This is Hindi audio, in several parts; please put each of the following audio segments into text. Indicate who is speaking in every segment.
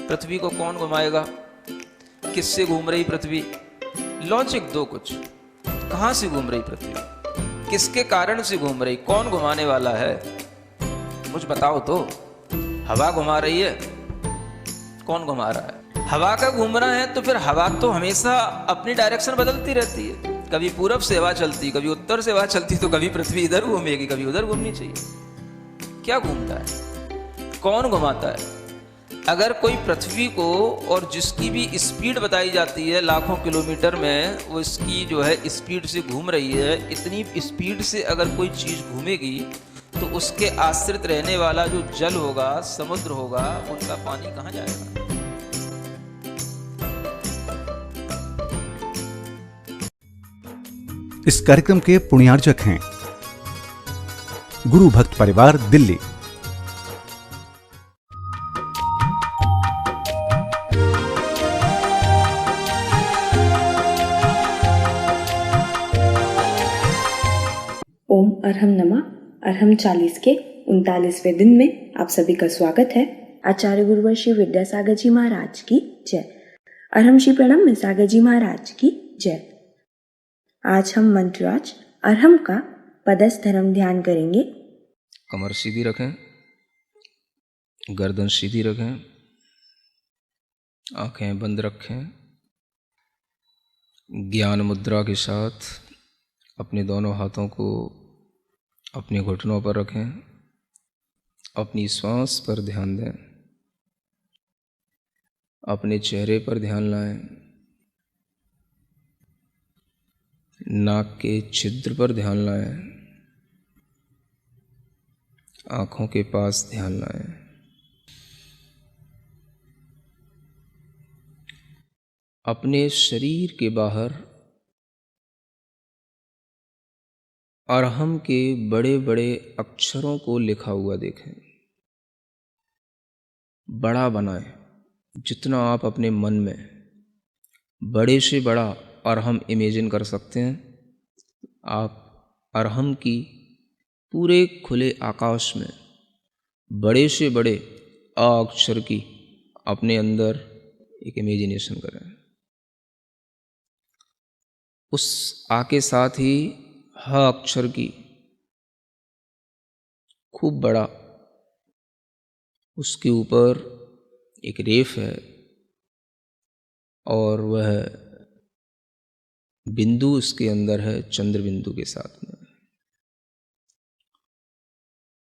Speaker 1: पृथ्वी को कौन घुमाएगा, किससे घूम रही पृथ्वी, लॉजिक दो कुछ। कहां से घूम रही पृथ्वी, किसके कारण से घूम रही, कौन घुमाने वाला है, कुछ बताओ तो। हवा घुमा रही है, कौन घुमा रहा है? हवा का घूमना है तो फिर हवा तो हमेशा अपनी डायरेक्शन बदलती रहती है। कभी पूरब से हवा चलती, कभी उत्तर से हवा चलती, तो कभी पृथ्वी इधर घूमेगी, कभी उधर घूमनी चाहिए। क्या घूमता है, कौन घुमाता है? अगर कोई पृथ्वी को, और जिसकी भी स्पीड बताई जाती है लाखों किलोमीटर में, वो इसकी जो है स्पीड से घूम रही है, इतनी स्पीड से अगर कोई चीज़ घूमेगी तो उसके आश्रित रहने वाला जो जल होगा, समुद्र होगा, उनका पानी कहाँ जाएगा?
Speaker 2: इस कार्यक्रम के पुण्यार्जक हैं गुरु भक्त परिवार, दिल्ली।
Speaker 3: ओम अरहम नमा अरहम 40 के 39वें दिन में आप सभी का स्वागत है। आचार्य गुरुवर श्री विद्यासागर जी महाराज की जय। अरहम श्री प्रणम सागर जी महाराज की जय। आज हम मंत्रराज अरहम का पदस्थ धर्म ध्यान करेंगे।
Speaker 1: कमर सीधी रखें, गर्दन सीधी रखें, आंखें बंद रखें। ज्ञान मुद्रा के साथ अपने दोनों हाथों को अपने घुटनों पर रखें, अपनी श्वास पर ध्यान दें, अपने चेहरे पर ध्यान लाएं, नाक के छिद्र पर ध्यान लाएं, आँखों के पास ध्यान लाएं। अपने शरीर के बाहर अरहम के बड़े बड़े अक्षरों को लिखा हुआ देखें। बड़ा बनाएं, जितना आप अपने मन में बड़े से बड़ा अरहम इमेजिन कर सकते हैं। आप अरहम की पूरे खुले आकाश में बड़े से बड़े अ अक्षर की अपने अंदर एक इमेजिनेशन करें। उस आ के साथ ही ह अक्षर की खूब बड़ा, उसके ऊपर एक रेफ है और वह बिंदु उसके अंदर है, चंद्र बिंदु के साथ में।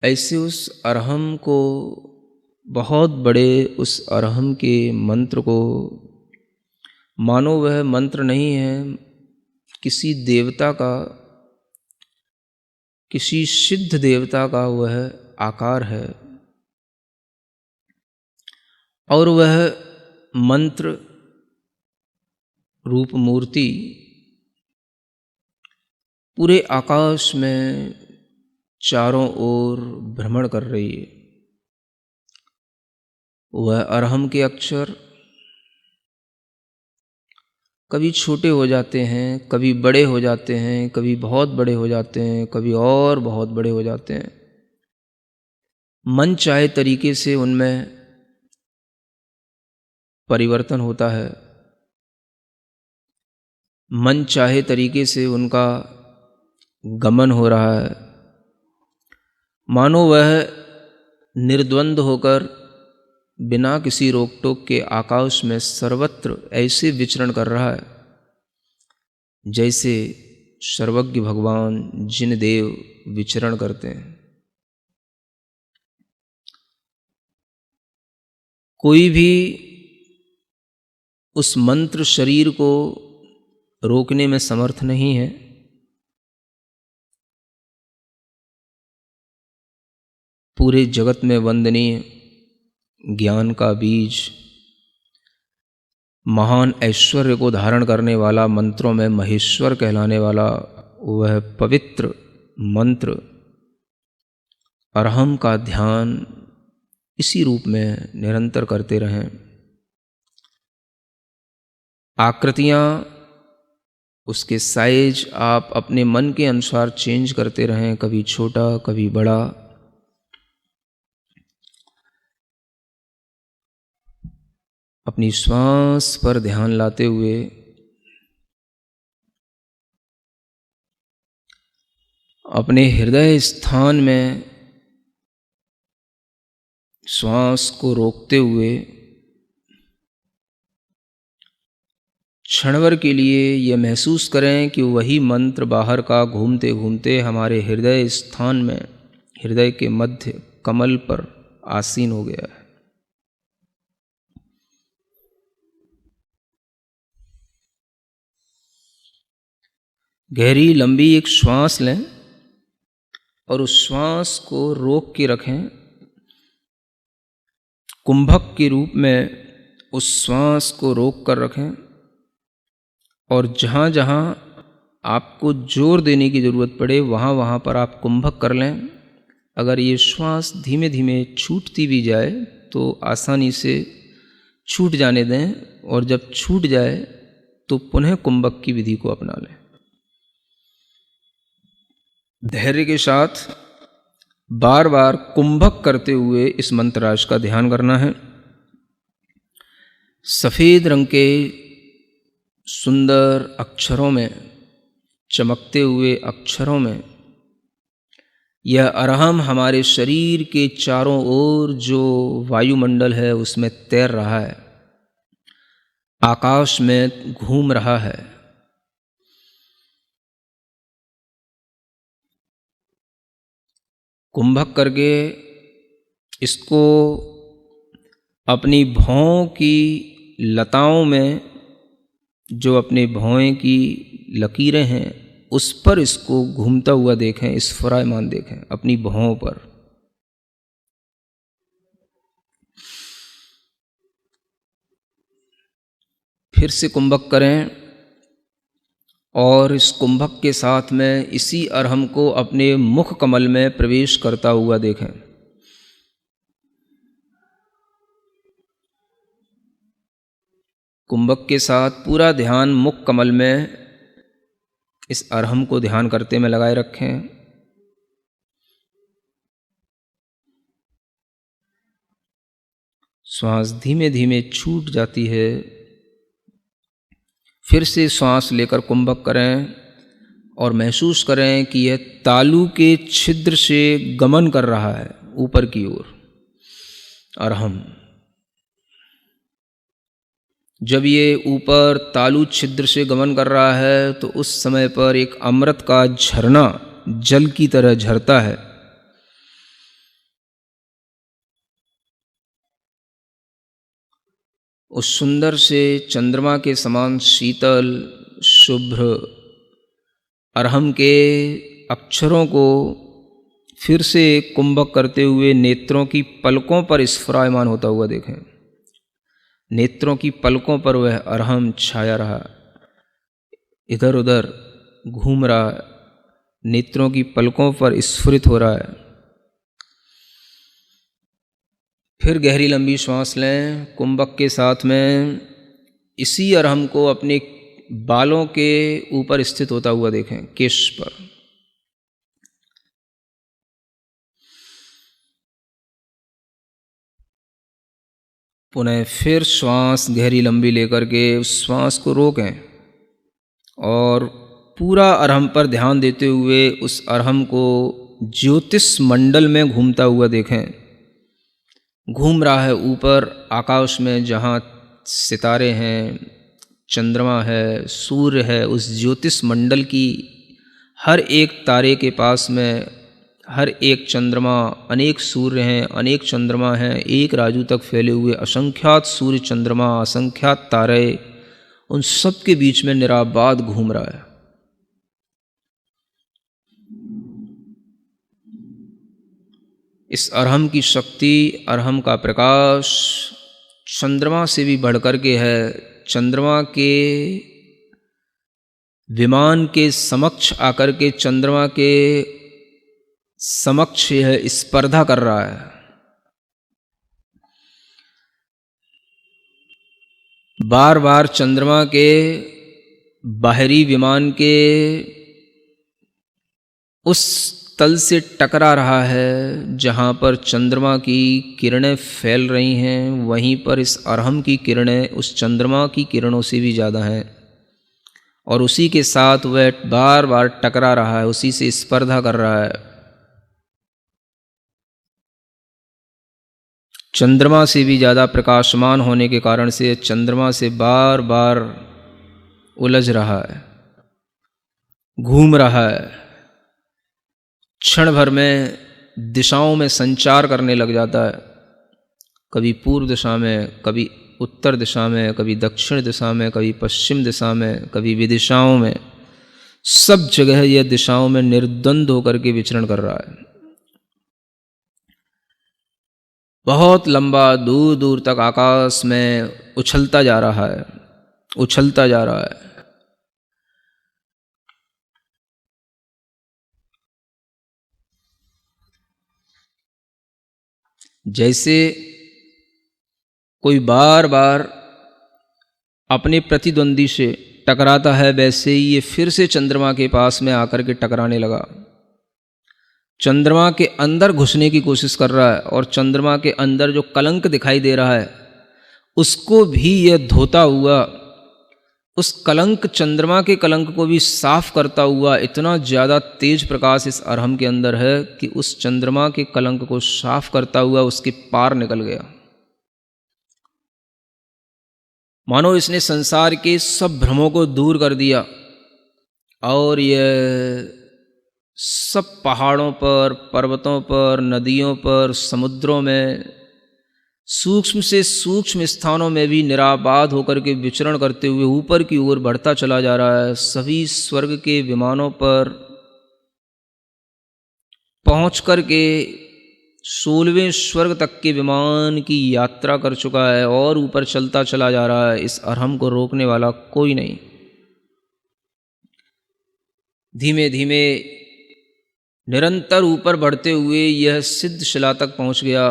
Speaker 1: ऐसे उस अरहम को, बहुत बड़े उस अरहम के मंत्र को, मानो वह मंत्र नहीं है, किसी देवता का, किसी सिद्ध देवता का वह आकार है, और वह मंत्र रूप मूर्ति पूरे आकाश में चारों ओर भ्रमण कर रही है। वह अरहम के अक्षर कभी छोटे हो जाते हैं, कभी बड़े हो जाते हैं, कभी बहुत बड़े हो जाते हैं, कभी और बहुत बड़े हो जाते हैं। मन चाहे तरीके से उनमें परिवर्तन होता है, मन चाहे तरीके से उनका गमन हो रहा है, मानो वह निर्द्वंद होकर बिना किसी रोक टोक के आकाश में सर्वत्र ऐसे विचरण कर रहा है जैसे सर्वज्ञ भगवान जिन देव विचरण करते हैं। कोई भी उस मंत्र शरीर को रोकने में समर्थ नहीं है। पूरे जगत में वंदनीय ज्ञान का बीज, महान ऐश्वर्य को धारण करने वाला, मंत्रों में महेश्वर कहलाने वाला वह पवित्र मंत्र अरहम का ध्यान इसी रूप में निरंतर करते रहें। आकृतियाँ, उसके साइज आप अपने मन के अनुसार चेंज करते रहें, कभी छोटा कभी बड़ा। अपनी श्वास पर ध्यान लाते हुए अपने हृदय स्थान में श्वास को रोकते हुए क्षणभर के लिए यह महसूस करें कि वही मंत्र बाहर का घूमते घूमते हमारे हृदय स्थान में, हृदय के मध्य कमल पर आसीन हो गया है। गहरी लंबी एक श्वास लें और उस श्वास को रोक के रखें। कुंभक के रूप में उस श्वास को रोक कर रखें और जहाँ जहाँ आपको जोर देने की ज़रूरत पड़े वहाँ वहाँ पर आप कुंभक कर लें। अगर ये श्वास धीमे धीमे छूटती भी जाए तो आसानी से छूट जाने दें और जब छूट जाए तो पुनः कुंभक की विधि को अपना लें। धैर्य के साथ बार बार कुंभक करते हुए इस मंत्रराज का ध्यान करना है। सफ़ेद रंग के सुंदर अक्षरों में, चमकते हुए अक्षरों में यह अरहम हमारे शरीर के चारों ओर जो वायुमंडल है उसमें तैर रहा है, आकाश में घूम रहा है। कुंभक करके इसको अपनी भौं की लताओं में, जो अपने भौं की लकीरें हैं उस पर इसको घूमता हुआ देखें, स्फुरायमान देखें अपनी भौं पर। फिर से कुंभक करें और इस कुंभक के साथ में इसी अरहम को अपने मुख कमल में प्रवेश करता हुआ देखें। कुंभक के साथ पूरा ध्यान मुख कमल में इस अरहम को ध्यान करते में लगाए रखें। श्वास धीमे धीमे छूट जाती है। फिर से श्वास लेकर कुंभक करें और महसूस करें कि यह तालू के छिद्र से गमन कर रहा है ऊपर की ओर। अरहम जब ये ऊपर तालु छिद्र से गमन कर रहा है तो उस समय पर एक अमृत का झरना जल की तरह झरता है। उस सुंदर से चंद्रमा के समान शीतल शुभ्र अरहम के अक्षरों को फिर से कुंभक करते हुए नेत्रों की पलकों पर स्फुरायमान होता हुआ देखें। नेत्रों की पलकों पर वह अरहम छाया रहा, इधर उधर घूम रहा है, नेत्रों की पलकों पर स्फुरित हो रहा है। फिर गहरी लंबी श्वास लें। कुंभक के साथ में इसी अरहम को अपने बालों के ऊपर स्थित होता हुआ देखें, केश पर। पुनः फिर श्वास गहरी लंबी लेकर के उस श्वास को रोकें और पूरा अरहम पर ध्यान देते हुए उस अरहम को ज्योतिष मंडल में घूमता हुआ देखें। घूम रहा है ऊपर आकाश में, जहाँ सितारे हैं, चंद्रमा है, सूर्य है, उस ज्योतिष मंडल की हर एक तारे के पास में हर एक चंद्रमा, अनेक सूर्य हैं, अनेक चंद्रमा हैं, एक राजू तक फैले हुए असंख्यात सूर्य चंद्रमा, असंख्यात तारे, उन सब के बीच में निराबाद घूम रहा है। इस अरहम की शक्ति, अरहम का प्रकाश चंद्रमा से भी बढ़कर के है। चंद्रमा के विमान के समक्ष आकर के चंद्रमा के समक्ष यह स्पर्धा कर रहा है। बार बार चंद्रमा के बाहरी विमान के उस तल से टकरा रहा है, जहाँ पर चंद्रमा की किरणें फैल रही हैं वहीं पर इस अरहम की किरणें उस चंद्रमा की किरणों से भी ज़्यादा हैं, और उसी के साथ वह बार बार टकरा रहा है, उसी से स्पर्धा कर रहा है। चंद्रमा से भी ज़्यादा प्रकाशमान होने के कारण से चंद्रमा से बार बार उलझ रहा है, घूम रहा है, क्षण भर में दिशाओं में संचार करने लग जाता है, कभी पूर्व दिशा में, कभी उत्तर दिशा में, कभी दक्षिण दिशा में, कभी पश्चिम दिशा में, कभी विदिशाओं में, सब जगह यह दिशाओं में निर्द्वंद होकर के विचरण कर रहा है। बहुत लंबा दूर दूर तक आकाश में उछलता जा रहा है, उछलता जा रहा है। जैसे कोई बार बार अपने प्रतिद्वंदी से टकराता है, वैसे ही ये फिर से चंद्रमा के पास में आकर के टकराने लगा। चंद्रमा के अंदर घुसने की कोशिश कर रहा है, और चंद्रमा के अंदर जो कलंक दिखाई दे रहा है उसको भी यह धोता हुआ, उस कलंक, चंद्रमा के कलंक को भी साफ करता हुआ, इतना ज़्यादा तेज प्रकाश इस अरहम के अंदर है कि उस चंद्रमा के कलंक को साफ करता हुआ उसके पार निकल गया। मानो इसने संसार के सब भ्रमों को दूर कर दिया, और यह सब पहाड़ों पर, पर्वतों पर, नदियों पर, समुद्रों में, सूक्ष्म से सूक्ष्म स्थानों में भी निराबाद होकर के विचरण करते हुए ऊपर की ओर बढ़ता चला जा रहा है। सभी स्वर्ग के विमानों पर पहुंच कर के 16वें स्वर्ग तक के विमान की यात्रा कर चुका है, और ऊपर चलता चला जा रहा है। इस अरहम को रोकने वाला कोई नहीं। धीमे धीमे निरंतर ऊपर बढ़ते हुए यह सिद्ध शिला तक पहुंच गया,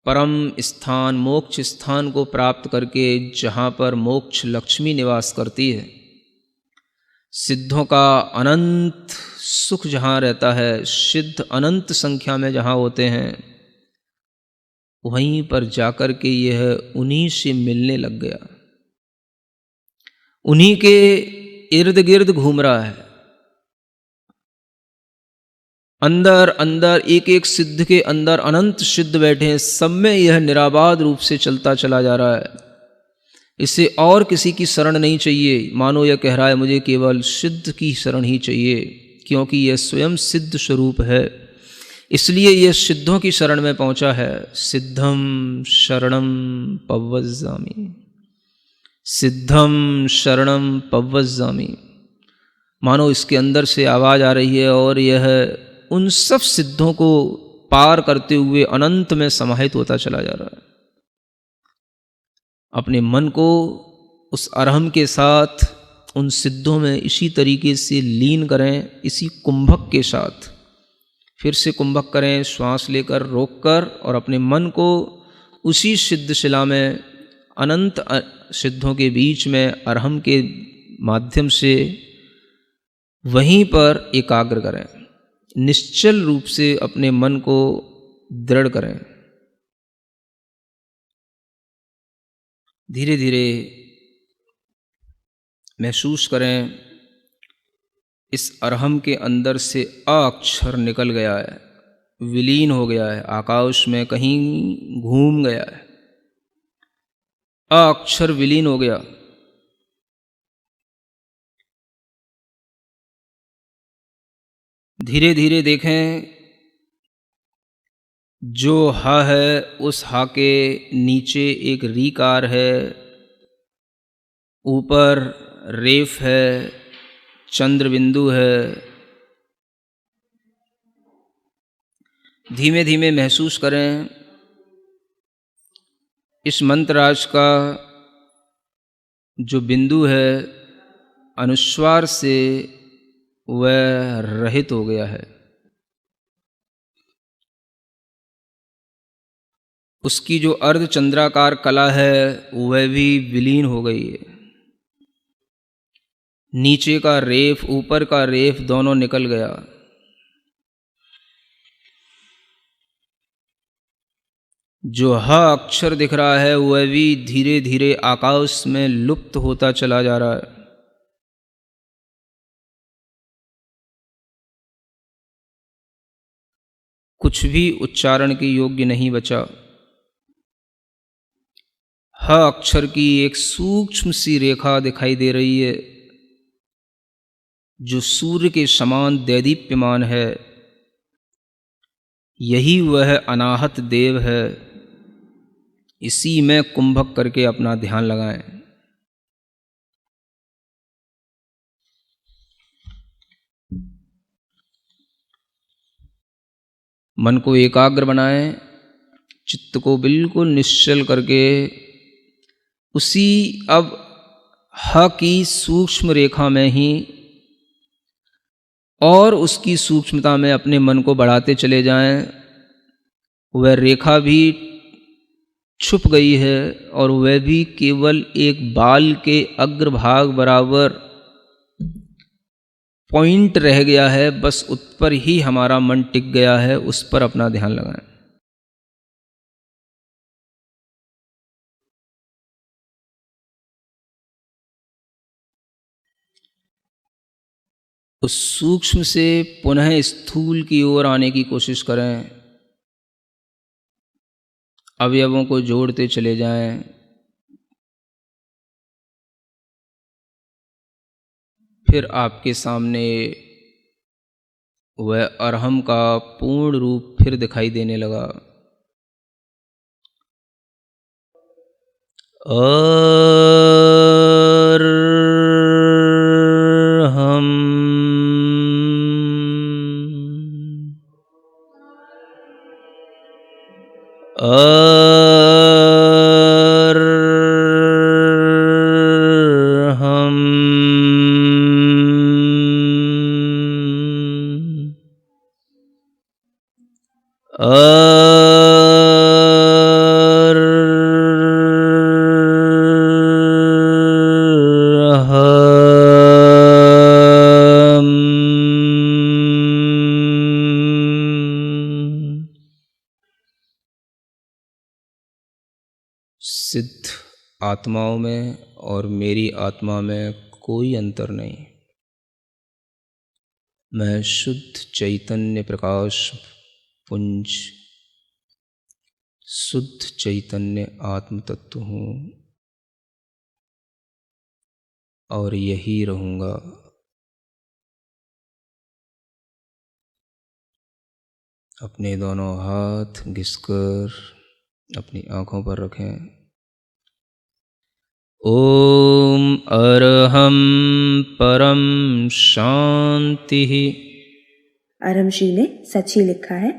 Speaker 1: परम स्थान, मोक्ष स्थान को प्राप्त करके, जहाँ पर मोक्ष लक्ष्मी निवास करती है। सिद्धों का अनंत सुख जहाँ रहता है, सिद्ध अनंत संख्या में जहाँ होते हैं, वहीं पर जाकर के यह उन्हीं से मिलने लग गया, उन्हीं के इर्द गिर्द घूम रहा है। अंदर अंदर एक एक सिद्ध के अंदर अनंत सिद्ध बैठे हैं, सब में यह निराबाद रूप से चलता चला जा रहा है। इसे और किसी की शरण नहीं चाहिए। मानो यह कह रहा है मुझे केवल सिद्ध की शरण ही चाहिए, क्योंकि यह स्वयं सिद्ध स्वरूप है, इसलिए यह सिद्धों की शरण में पहुंचा है। सिद्धम शरणम पव्वज्जामि, सिद्धम शरणम पव्वज्जामि। मानो इसके अंदर से आवाज आ रही है, और यह उन सब सिद्धों को पार करते हुए अनंत में समाहित होता चला जा रहा है। अपने मन को उस अरहम के साथ उन सिद्धों में इसी तरीके से लीन करें, इसी कुंभक के साथ फिर से कुंभक करें, श्वास लेकर, रोककर, और अपने मन को उसी सिद्ध शिला में, अनंत सिद्धों के बीच में, अरहम के माध्यम से वहीं पर एकाग्र करें। निश्चल रूप से अपने मन को दृढ़ करें। धीरे धीरे महसूस करें इस अरहम के अंदर से अ अक्षर निकल गया है, विलीन हो गया है, आकाश में कहीं घूम गया है। अ अक्षर विलीन हो गया। धीरे धीरे देखें, जो हा है उस हा के नीचे एक रीकार है, ऊपर रेफ है, चंद्र बिंदु है। धीमे धीमे महसूस करें इस मंत्रराज का जो बिंदु है, अनुस्वार से वह रहित हो गया है। उसकी जो अर्धचंद्राकार कला है वह भी विलीन हो गई है। नीचे का रेफ, ऊपर का रेफ दोनों निकल गया। जो ह अक्षर दिख रहा है वह भी धीरे धीरे आकाश में लुप्त होता चला जा रहा है। कुछ भी उच्चारण के योग्य नहीं बचा। ह अक्षर की एक सूक्ष्म सी रेखा दिखाई दे रही है जो सूर्य के समान दैदीप्यमान है। यही वह अनाहत देव है। इसी में कुंभक करके अपना ध्यान लगाएं। मन को एकाग्र बनाएं, चित्त को बिल्कुल निश्चल करके उसी अब ह की सूक्ष्म रेखा में ही और उसकी सूक्ष्मता में अपने मन को बढ़ाते चले जाएं। वह रेखा भी छुप गई है और वह भी केवल एक बाल के अग्रभाग बराबर पॉइंट रह गया है। बस उस पर ही हमारा मन टिक गया है, उस पर अपना ध्यान लगाएं। उस सूक्ष्म से पुनः स्थूल की ओर आने की कोशिश करें। अवयवों को जोड़ते चले जाएं। फिर आपके सामने वह अरहम का पूर्ण रूप फिर दिखाई देने लगा। अरहम सिद्ध आत्माओं में और मेरी आत्मा में कोई अंतर नहीं। मैं शुद्ध चैतन्य प्रकाश पुंज, शुद्ध चैतन्य आत्म तत्व हूँ और यही रहूँगा। अपने दोनों हाथ घिसकर अपनी आँखों पर रखें। ओम अरहम परम शांति।
Speaker 3: अरहम श्री ने सच ही लिखा है।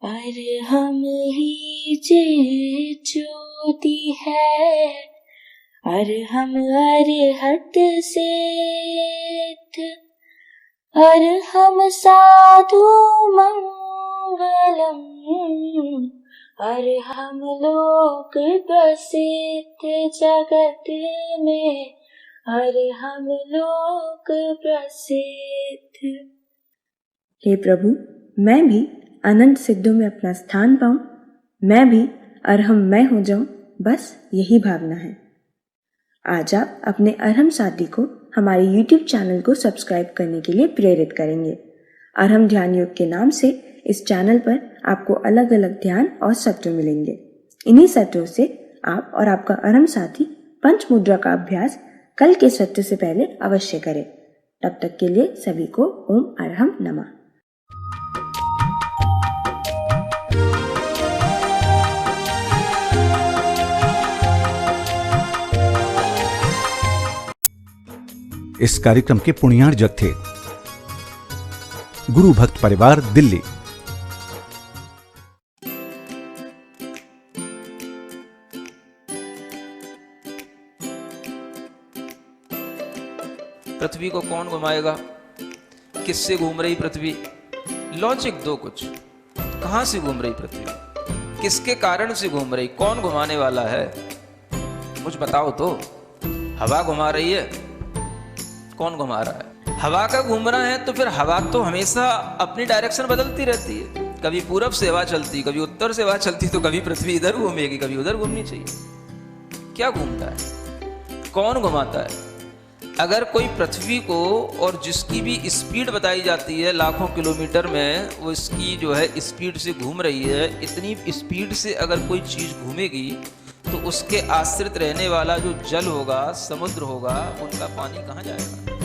Speaker 3: अरहम ही जे ज्योति है, अरहम अरहत सिद्ध, अरहम साधु मंगलम, अरहम लोक प्रसिद्ध जगत में, अरहम लोक प्रसिद्ध। हे प्रभु, मैं भी अनंत सिद्धों में अपना स्थान पाऊं, मैं भी अरहम मैं हो जाऊं, बस यही भावना है। आज आप अपने अरहम साथी को हमारे YouTube चैनल को सब्सक्राइब करने के लिए प्रेरित करेंगे। अरहम ध्यान योग के नाम से इस चैनल पर आपको अलग अलग ध्यान और सत्र मिलेंगे। इन्हीं सत्रों से आप और आपका अरहम साथी पंच मुद्रा का अभ्यास कल के सत्र से पहले अवश्य करें। तब तक के लिए सभी को ओम अरहम नमः।
Speaker 2: इस कार्यक्रम के पुण्यार्जक थे गुरु भक्त परिवार दिल्ली।
Speaker 1: पृथ्वी को कौन घुमाएगा? किससे घूम रही पृथ्वी? लॉजिक दो कुछ। कहां से घूम रही पृथ्वी? किसके कारण से घूम रही? कौन घुमाने वाला है? कुछ बताओ तो। हवा घुमा रही है? कौन घुमा रहा है? हवा का घूमना है तो फिर हवा तो हमेशा अपनी डायरेक्शन बदलती रहती है। कभी पूरब से हवा चलती, कभी उत्तर से हवा चलती, तो कभी पृथ्वी इधर घूमेगी, कभी उधर घूमनी चाहिए। क्या घूमता है, कौन घुमाता है? अगर कोई पृथ्वी को, और जिसकी भी स्पीड बताई जाती है लाखों किलोमीटर में, वो इसकी जो है स्पीड से घूम रही है, इतनी स्पीड से अगर कोई चीज़ घूमेगी तो उसके आश्रित रहने वाला जो जल होगा, समुद्र होगा, उनका पानी कहाँ जाएगा?